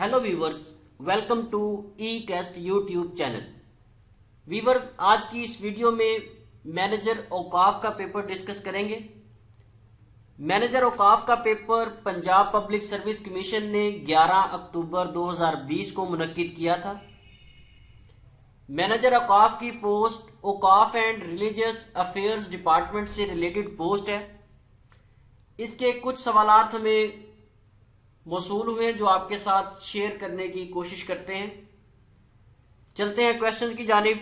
Hello viewers, welcome to E test YouTube channel. Viewers, आज की इस वीडियो में मैनेजर औकाफ का पेपर डिस्कस करेंगे। मैनेजर औकाफ का paper Punjab public service commission ने 11 अक्टूबर 2020 को मुनक्किद किया था। मैनेजर औकाफ की पोस्ट औकाफ एंड रिलीजियस अफेयर्स डिपार्टमेंट से रिलेटेड पोस्ट है। इसके कुछ सवालात हमें मौसूल हुए जो आपके साथ शेयर करने की कोशिश करते हैं। चलते हैं क्वेश्चंस की जानिब।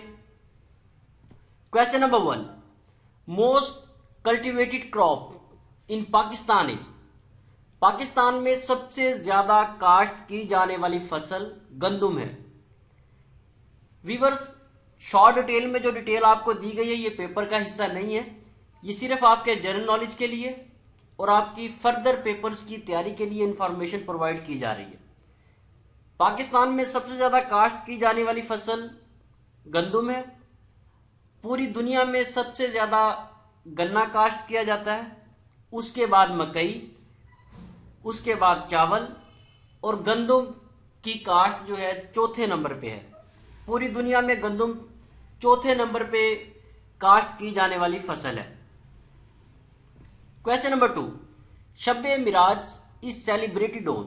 Question number 1, most cultivated crop in Pakistan is. Pakistan में सबसे ज्यादा काश्त की जाने वाली फसल गंदुम है। व्यूअर्स, शॉर्ट डिटेल में जो डिटेल आपको दी गई है ये पेपर का हिस्सा नहीं है, ये सिर्फ आपके जनरल नॉलेज के लिए और आपकी फर्दर पेपर्स की तैयारी के लिए इंफॉर्मेशन प्रोवाइड की जा रही है। पाकिस्तान में सबसे ज्यादा काश्त की जाने वाली फसल गंदुम है। पूरी दुनिया में सबसे ज्यादा गन्ना काश्त किया जाता है, उसके बाद मकई, उसके बाद चावल और गंदुम की काश्त जो है चौथे नंबर पे है। पूरी दुनिया में गंदुम चौथे नंबर पे काश्त की जाने वाली फसल है। Question number 2, Shab e Miraj is celebrated on.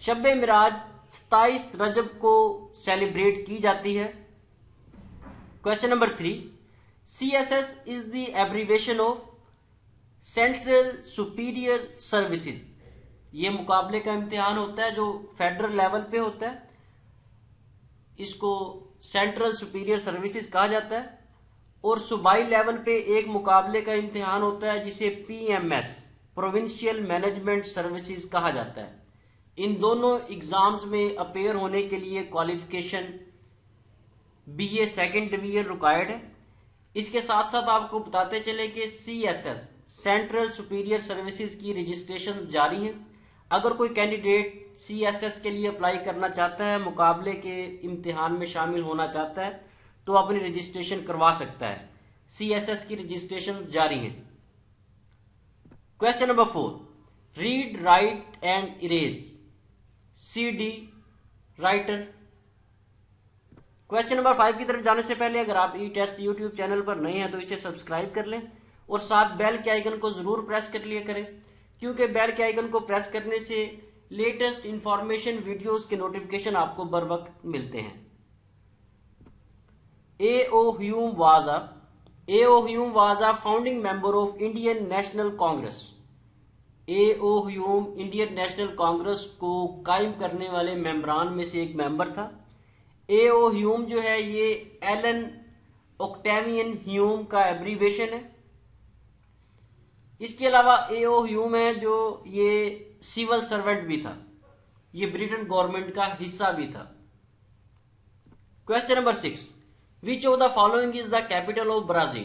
Shab e Miraj 27 Rajab को सेलिब्रेट की जाती है। Question number 3, CSS is the abbreviation of central superior services. ये मुकाबले का इम्तिहान होता है जो फेडरल लेवल पे होता है, इसको सेंट्रल सुपीरियर सर्विसेज कहा जाता है। और सूबाई लेवल पे एक मुकाबले का इम्तिहान होता है जिसे PMS प्रोविंशियल मैनेजमेंट सर्विसेज कहा जाता है। इन दोनों एग्जाम्स में अपेयर होने के लिए qualification BA second division required है। इसके साथ साथ आपको बताते चले कि CSS सेंट्रल सुपीरियर सर्विसेज की रजिस्ट्रेशन जारी है। अगर कोई कैंडिडेट CSS के लिए अप्लाई करना चाहता है, मुकाबले के इम्तिहान में शामिल होना चाहता है, तो अपनी रजिस्ट्रेशन करवा सकता है। CSS की रजिस्ट्रेशन जारी है। Question number 4, read, right and erase. CD writer. Question number 5 की तरफ जाने से पहले अगर आप ई टेस्ट यूट्यूब चैनल पर नए हैं तो इसे सब्सक्राइब कर लें और साथ बेल के आइकन को जरूर प्रेस कर लिया करें, क्योंकि बेल के आइकन को प्रेस करने से लेटेस्ट इंफॉर्मेशन वीडियोस के नोटिफिकेशन आपको बर वक्त मिलते हैं। A.O. Hume was a founding member of Indian National Congress. A.O. Hume Indian national Congress को कायम करने वाले मेंबरान में से एक मेंबर था। A.O. Hume जो है ये एलन ऑक्टेवियन ह्यूम का एब्रीवेशन है। इसके अलावा A.O. Hume है जो ये सिविल सर्वेंट भी था, ये ब्रिटेन गवर्नमेंट का हिस्सा भी था। Question number 6, Which of the following is the capital of Brazil?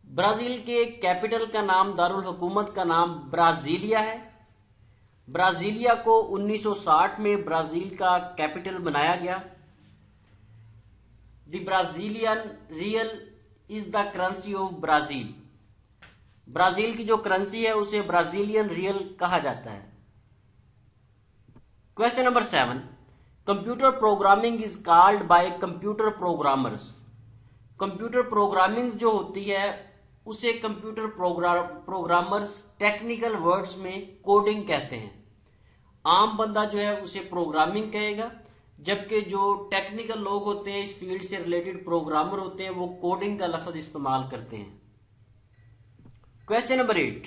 Brazil के कैपिटल का नाम, दारुल हुकूमत का नाम ब्राजीलिया है। ब्राजीलिया को 1960 में ब्राजील का कैपिटल बनाया गया। The Brazilian real is the currency of Brazil. Brazil की जो करेंसी है उसे ब्राजीलियन रियल कहा जाता है। Question number 7, computer programming is called by computer programmers. Computer programming जो होती है उसे कंप्यूटर प्रोग्रामर्स टेक्निकल वर्ड्स में कोडिंग कहते हैं। आम बंदा जो है उसे प्रोग्रामिंग कहेगा, जबकि जो टेक्निकल लोग होते हैं, इस फील्ड से रिलेटेड प्रोग्रामर होते हैं, वो कोडिंग का लफ्ज इस्तेमाल करते हैं। Question number 8,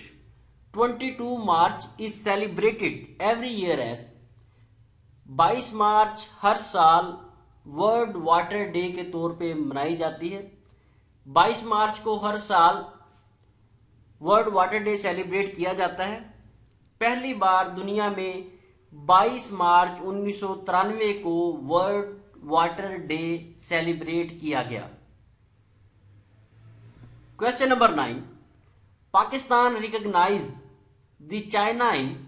22 March is celebrated every year as. 22 March हर साल वर्ल्ड वाटर डे के तौर पे मनाई जाती है। 22 मार्च को हर साल वर्ल्ड वाटर डे सेलिब्रेट किया जाता है। पहली बार दुनिया में 22 मार्च 1993 को वर्ल्ड वाटर डे सेलिब्रेट किया गया। Question number 9, Pakistan recognise the China in.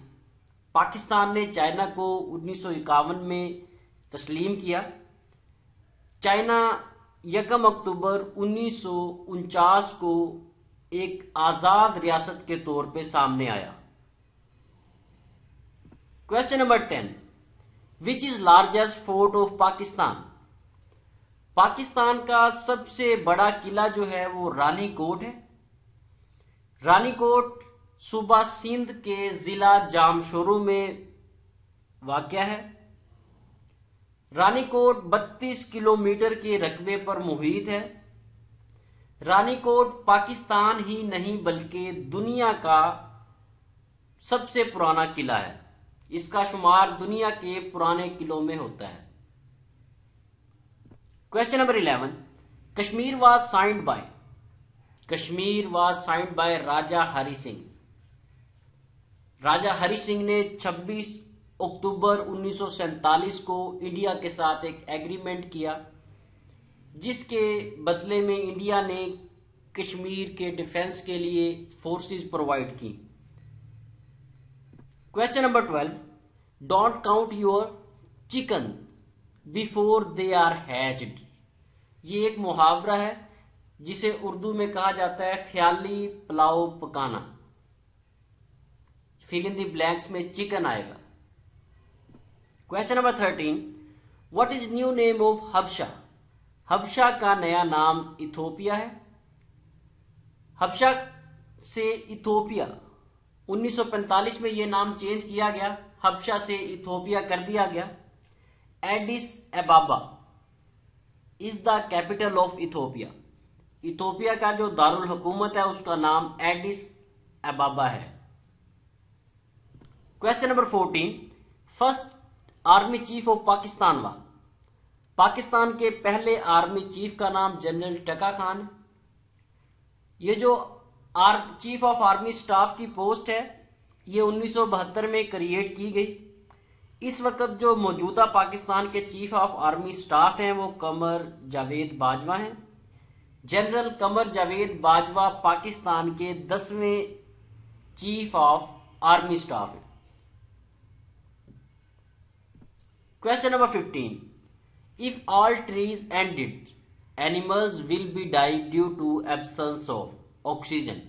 Pakistan ने चाइना को 1951 में तस्लीम किया। चाइना 1 अक्टूबर 1949 को एक आजाद रियासत के तौर पे सामने आया। Question number 10, which is largest fort of Pakistan? Pakistan का सबसे बड़ा किला जो है वो रानी कोट है। रानी कोट सूबा सिंध के जिला जामशोरू में वाक़या है। रानी कोट 32 किलोमीटर के रकबे पर मुहित है। रानी कोट पाकिस्तान ही नहीं बल्कि दुनिया का सबसे पुराना किला है। इसका शुमार दुनिया के पुराने किलों में होता है। Question number 11, Kashmir was signed by? Kashmir was signed by Raja Hari Singh. Raja Hari Singh ने 26 अक्टूबर 1947 को इंडिया के साथ एक एग्रीमेंट किया, जिसके बदले में इंडिया ने कश्मीर के डिफेंस के लिए फोर्सेस प्रोवाइड की। Question number 12, don't count your chicken before they are hatched. ये एक मुहावरा है जिसे उर्दू में कहा जाता है ख्याली पुलाव पकाना। फिल इन द ब्लैंक्स में चिकन आएगा। Question number 13, what is new name of हबशा? हबशा का नया नाम इथोपिया है। हबशा से इथोपिया 1945 में यह नाम चेंज किया गया, हबशा से इथोपिया कर दिया गया। Addis Ababa is the capital of Ethiopia. Ethiopia का जो दारुल हुकूमत है उसका नाम एडिस एबाबा है। Question number 14, first army chief of Pakistan वा? पाकिस्तान के पहले आर्मी चीफ का नाम जनरल टका खान। ये जो चीफ ऑफ आर्मी स्टाफ की पोस्ट है ये 1972 में क्रिएट की गई। इस वक्त जो मौजूदा पाकिस्तान के चीफ ऑफ आर्मी स्टाफ हैं वो कमर जावेद बाजवा हैं। जनरल कमर जावेद बाजवा पाकिस्तान के 10वें चीफ ऑफ आर्मी स्टाफ हैं। Question number 15, if all trees ended animals will be die due to absence of oxygen.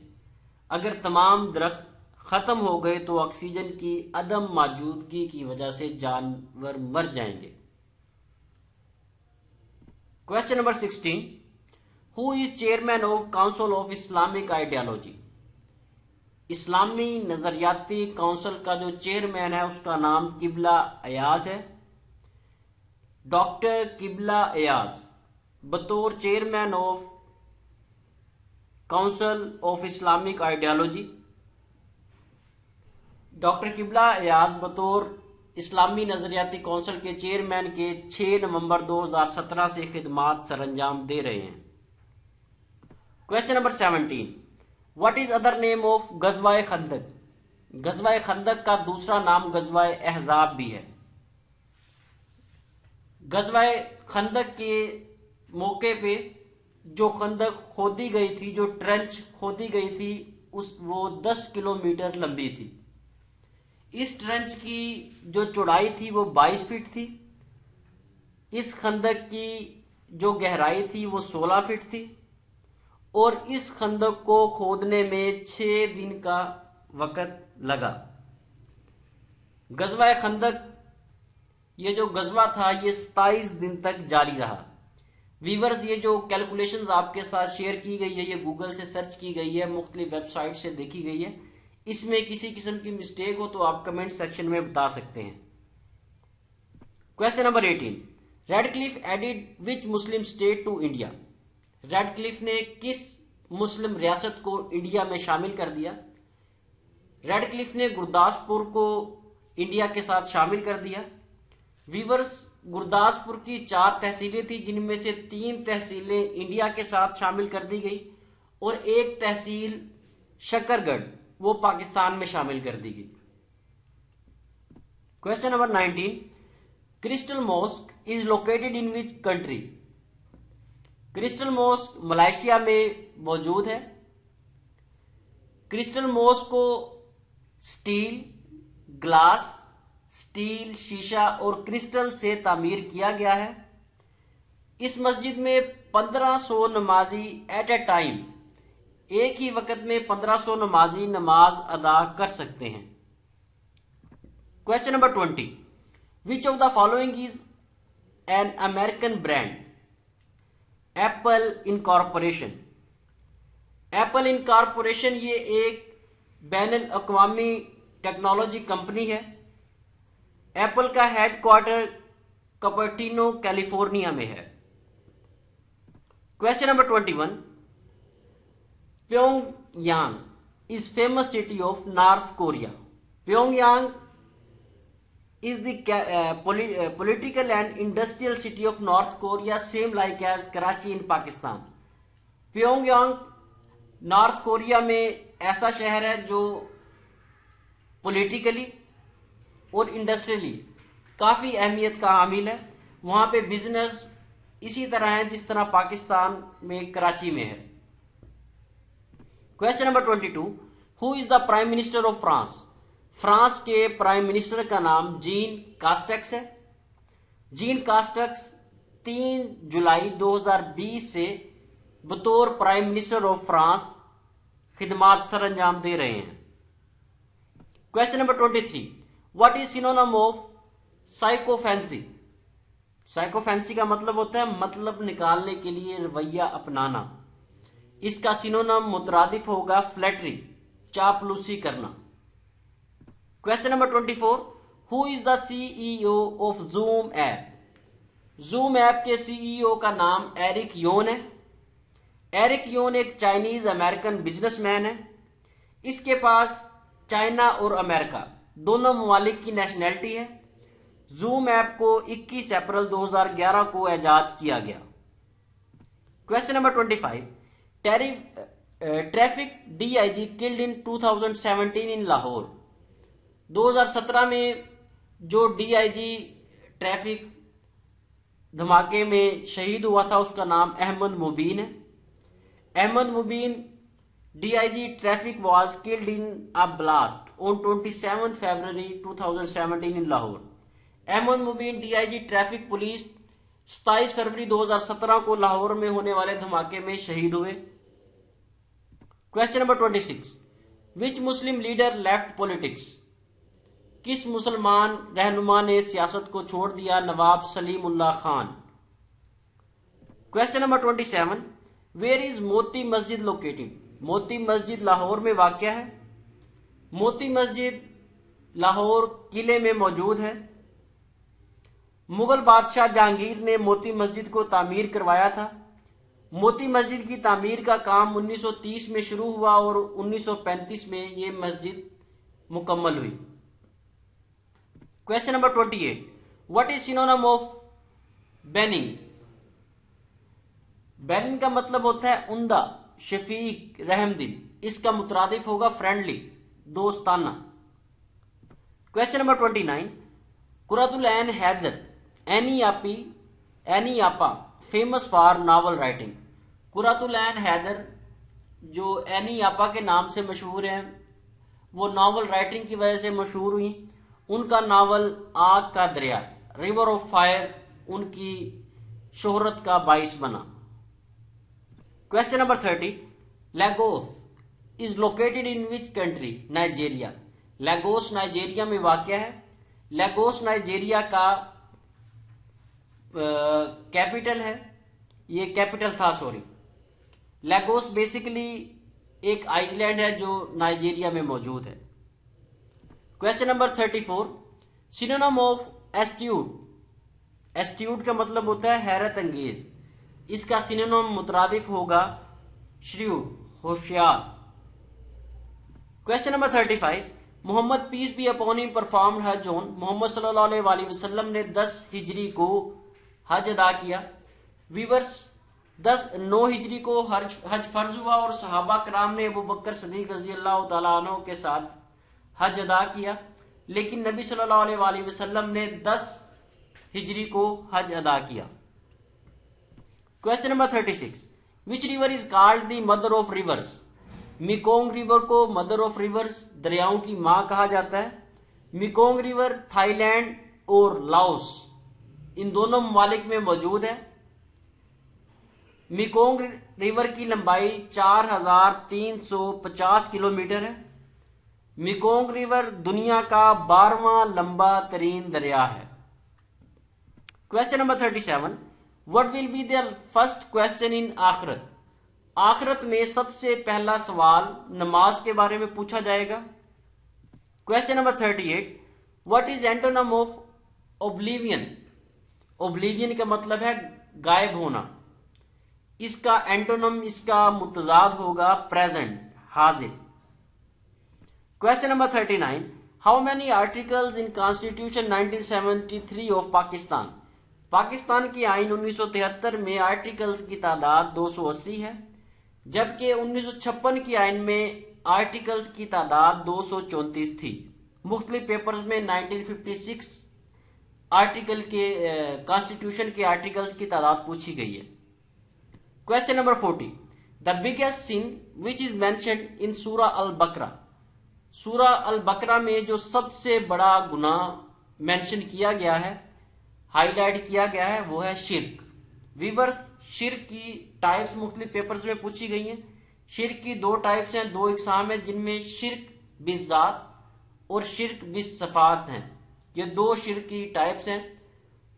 अगर तमाम दरख्त खत्म हो गए तो ऑक्सीजन की अदम मौजूदगी की वजह से जानवर मर जाएंगे। Question number 16, who is chairman of council of Islamic ideology? इस्लामी नजरियाती काउंसिल का जो चेयरमैन है उसका नाम किबला अयाज है। डॉक्टर किबला अयाज बतौर chairman of council of Islamic ideology, doctor किबला अयाज बतौर इस्लामी नजरियाती काउंसिल के चेयरमैन के 6 नवंबर 2017 से खिदमात सरंजाम दे रहे हैं। Question number 17, what is other name of गजवाए खंदक? गजवाए खंदक का दूसरा नाम गजवाए अहजाब भी है। गजवाए खंदक के मौके पे जो खंदक खोदी गई थी, जो ट्रेंच खोदी गई थी वो 10 किलोमीटर लंबी थी। इस ट्रेंच की जो चौड़ाई थी वो 22 फीट थी। इस खंदक की जो गहराई थी वो 16 फीट थी और इस खंदक को खोदने में 6 दिन का वक्त लगा। गजवा खंदक ये जो गजवा था ये 27 दिन तक जारी रहा। वीवर्स, ये जो कैलकुलेशंस आपके साथ शेयर की गई है ये गूगल से सर्च की गई है, मुख्तलिफ वेबसाइट से देखी गई है। इसमें किसी किस्म की मिस्टेक हो तो आप कमेंट सेक्शन में बता सकते हैं। Question number 18, Radcliffe added which Muslim state to India? Radcliffe ने किस मुस्लिम रियासत को इंडिया में शामिल कर दिया? रेडक्लिफ ने गुरदासपुर को इंडिया के साथ शामिल कर दिया। वीवर्स, गुरदासपुर की 4 तहसीलें थी जिनमें से 3 तहसीलें इंडिया के साथ शामिल कर दी गई और एक तहसील शकरगढ़ वो पाकिस्तान में शामिल कर दी गई। Question number 19, crystal mosque is located in which country? Crystal mosque Malaysia में मौजूद है। क्रिस्टल मॉस्क को स्टील, ग्लास, स्टील, शीशा और क्रिस्टल से तामीर किया गया है। इस मस्जिद में 1500 नमाजी एट ए टाइम, एक ही वक्त में 1500 नमाजी नमाज अदा कर सकते हैं। Question number 20. Which of the following is an American brand? Apple Incorporation. Apple Incorporation یہ ایک بین الاقوامی ٹیکنالوجی کمپنی ہے. ایپل کا ہیڈ کوارٹر کپرٹینو کیلیفورنیا میں ہے. Question number 21. Pyongyang is famous city of North Korea. Pyongyang is the political and industrial city of North Korea, same like as Karachi in Pakistan. Pyongyang north Korea میں ایسا شہر ہے جو politically اور انڈسٹریلی کافی اہمیت کا حامل ہے. وہاں پہ بزنس اسی طرح ہے جس طرح پاکستان میں کراچی میں ہے. Question number 22. Who is the prime minister of France? France کے پرائم منسٹر کا نام جین کاسٹیکس ہے. جین کاسٹیکس 3 جولائی 2020 سے بطور پرائم منسٹر آف فرانس خدمات سر انجام دے رہے ہیں. Question number 23. What is synonym of sycophancy? Sycophancy کا مطلب ہوتا ہے مطلب نکالنے کے لیے رویہ اپنانا. اس کا سینونیم مترادف ہوگا فلیٹری، چاپلوسی کرنا. Question number 24. Who is the C E O of Zoom app? Zoom app کے سی ای او کا نام ایرک یون ہے. ایرک یون ایک چائنیز امریکن بزنس مین ہے. اس کے پاس چائنا اور امریکہ دونوں ممالک کی نیشنلٹی ہے. زوم ایپ کو 21 اپریل 2011 کو ایجاد کیا گیا. Question number 25. Traffic D I G killed in 2017 in Lahore. 2017 میں جو ڈی آئی جی ٹریفک دھماکے میں شہید ہوا تھا اس کا نام احمد مبین ہے. Ahmad Mubeen D I G traffic was killed in a blast on 27 February 2017 in Lahore. Ahmad Mubeen D I G traffic police 27 فروری 2017 کو لاہور میں ہونے والے دھماکے میں شہید ہوئے. Question number 26. Which Muslim leader left politics? کس مسلمان رہنما نے سیاست کو چھوڑ دیا؟ Nawab Salimullah Khan. Question number 27. Where is Moti Masjid located? Moti Masjid Lahore میں واقع ہے. موتی مسجد لاہور قلعے میں موجود ہے. مغل بادشاہ جہانگیر نے موتی مسجد کو تعمیر کروایا تھا. موتی مسجد کی تعمیر کا کام 1930 میں شروع ہوا اور 1935 میں یہ مسجد مکمل ہوئی. Question number 28. What is synonym of banning? Banning کا مطلب ہوتا ہے عمدہ، شفیق، رحم دل. اس کا مترادف ہوگا فرینڈلی، دوستانہ. Question number 29. قرۃ العین حیدر اینی آپا فیمس فار ناول رائٹنگ. قرۃ العین حیدر جو اینی آپا کے نام سے مشہور ہیں وہ ناول رائٹنگ کی وجہ سے مشہور ہوئی. ان کا ناول آگ کا دریا ریور آف فائر ان کی شہرت کا باعث بنا. Question number 30. Lagos is located in which country? Nigeria. Lagos Nigeria میں واقع ہے. لیگوس نائجیریا کا کیپٹل ہے، یہ کیپٹل تھا سوری. لیگوس بیسیکلی ایک آئس لینڈ ہے جو نائجیریا میں موجود ہے. Question number 34. Synonym of astute? Astute کا مطلب ہوتا ہے حیرت انگیز. اس کا سینونیم مترادف ہوگا شریوڈ، ہوشیار. Question number 35. Muhammad peace be upon him performed Hajj on? Muhammad صلی اللہ علیہ وآلہ وسلم نے 10 ہجری کو حج ادا کیا. ویورز 9 ہجری کو حج فرض ہوا اور صحابہ کرام نے ابو بکر صدیق رضی اللہ تعالیٰ عنہ کے ساتھ حج ادا کیا، لیکن نبی صلی اللہ علیہ وآلہ وسلم نے 10 ہجری کو حج ادا کیا. Question number 36. Which river is called the mother of rivers? Mekong river کو مدر آف ریورز، دریاؤں کی ماں کہا جاتا ہے. میکونگ ریور تھائی لینڈ اور لاؤس ان دونوں ممالک میں موجود ہے. میکونگ ریور کی لمبائی 4350 کلومیٹر ہے. میکونگ ریور دنیا کا 12واں لمبا ترین دریا ہے. Question number 37. What will be the first question in آخرت؟ آخرت میں سب سے پہلا سوال نماز کے بارے میں پوچھا جائے گا. Question number 38. What is antonym of oblivion؟ Oblivion کا مطلب ہے غائب ہونا. اس کا اینٹونم، اس کا متضاد ہوگا پریزنٹ، حاضر. Question number 39. How many articles in Constitution 1973 of Pakistan؟ Pakistan کی آئین 1973 میں آرٹیکلز کی تعداد 280 ہے، جبکہ 1956 کی آئین میں آرٹیکلز کی تعداد 234 تھی. مختلف پیپرز میں 1956 آرٹیکل کے کانسٹیٹیوشن کے آرٹیکلز کی تعداد پوچھی گئی ہے. Question number 40. The biggest sin which is mentioned in سورہ البقرہ؟ سورہ البقرہ میں جو سب سے بڑا گناہ مینشن کیا گیا ہے، ہائی لائٹ کیا گیا ہے، وہ ہے شرک. ویورز، شرک کی ٹائپس مختلف پیپرز میں پوچھی گئی ہیں. شرک کی 2 ٹائپس ہیں، 2 اقسام ہیں، جن میں شرک بالذات اور شرک بالصفات ہیں. یہ 2 شرک کی ٹائپس ہیں،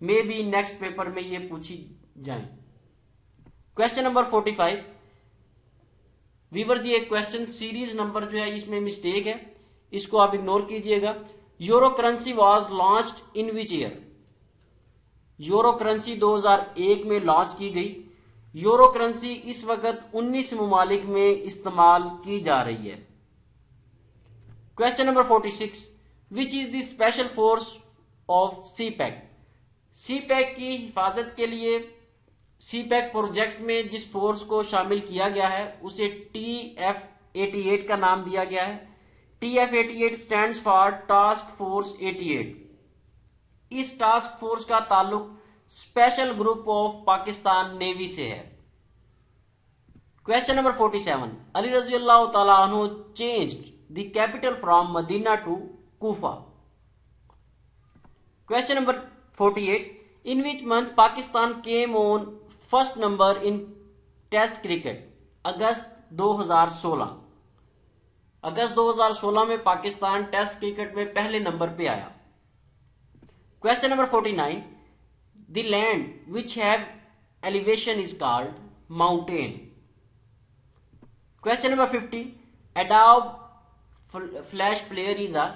میں بھی نیکسٹ پیپر میں یہ پوچھی جائیں. Question number 45. ویورز، یہ کوشچن سیریز نمبر جو ہے اس میں مسٹیک ہے، اس کو آپ اگنور کیجئے گا. Euro currency was launched in which year? Euro currency 2001 میں لانچ کی گئی. یورو کرنسی اس وقت 19 ممالک میں استعمال کی جا رہی ہے. Question number 46. Which is the special force of CPEC? CPEC کی حفاظت کے لیے سی پیک پروجیکٹ میں جس فورس کو شامل کیا گیا ہے اسے TF-88 کا نام دیا گیا ہے. TF-88 stands for task force 88. اس ٹاسک فورس کا تعلق special group of Pakistan navy سے ہے. Question number 47. علی رضی اللہ تعالیٰ عنہ changed the capital from Medina to Kufa. Question number 48. In which month Pakistan came on first number in test cricket? August 2016. اگست 2016 میں پاکستان ٹیسٹ کرکٹ میں پہلے نمبر پہ آیا. Question number 49. The land which have elevation is called mountain. Question number 50. Adobe Flash Player is a?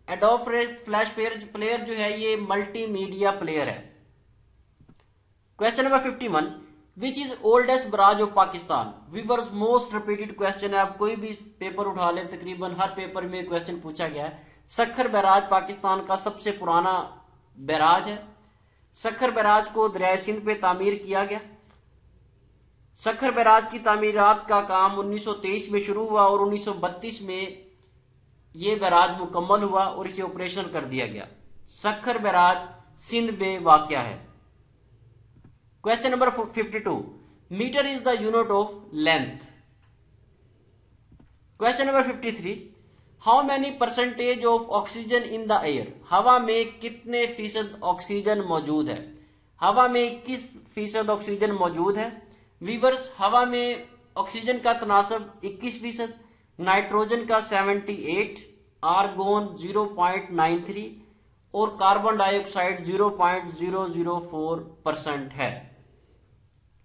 Adobe Flash Player جو ہے یہ multimedia player ہے. Question number 51. Which is oldest barrage of Pakistan? Viewers, most repeated question ہے، آپ کوئی بھی paper اٹھا لیں تقریباً ہر پیپر میں کوشچن پوچھا گیا ہے. سکھر بیراج پاکستان کا سب سے پرانا بیراج ہے. سکھر بیراج کو دریائے سندھ پہ تعمیر کیا گیا. سکھر بیراج کی تعمیرات کا کام 1923 میں شروع ہوا اور 1932 میں یہ بیراج مکمل ہوا اور اسے آپریشنل کر دیا گیا. سکھر بیراج سندھ میں واقع ہے. Question number 52. Metre is the unit of length. Question number 53. How many percentage of oxygen in the air? ہوا میں کتنے فیصد آکسیجن موجود ہے؟ ہوا میں 21% آکسیجن موجود ہے. ویورز، ہوا میں آکسیجن کا تناسب 21%، نائٹروجن کا 78%، آرگون 0.93 اور کاربن ڈائی آکسائڈ 0.004% ہے.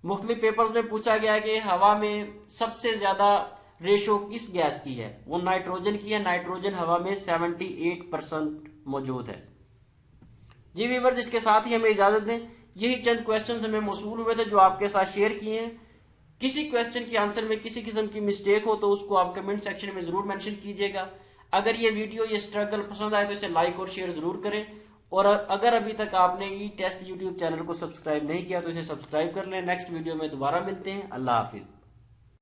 مختلف پیپرز میں پوچھا گیا کہ ہوا میں سب سے زیادہ ریشو کس گیس کی ہے؟ وہ نائٹروجن کی ہے. نائٹروجن ہوا میں 78% موجود ہے. جی ویورز، اس کے ساتھ ہی ہمیں اجازت دیں. یہی چند کویسچنز ہمیں موصول ہوئے تھے جو آپ کے ساتھ شیئر کیے ہیں. کسی کویسچن کے آنسر میں کسی قسم کی مسٹیک ہو تو اس کو آپ کمنٹ سیکشن میں ضرور مینشن کیجئے گا. اگر یہ ویڈیو، یہ اسٹرگل پسند آئے تو اسے لائک اور شیئر ضرور کریں. اور اگر ابھی تک آپ نے ای ٹیسٹ یوٹیوب چینل کو سبسکرائب نہیں کیا تو اسے سبسکرائب کر لیں. نیکسٹ ویڈیو میں دوبارہ ملتے ہیں. اللہ حافظ.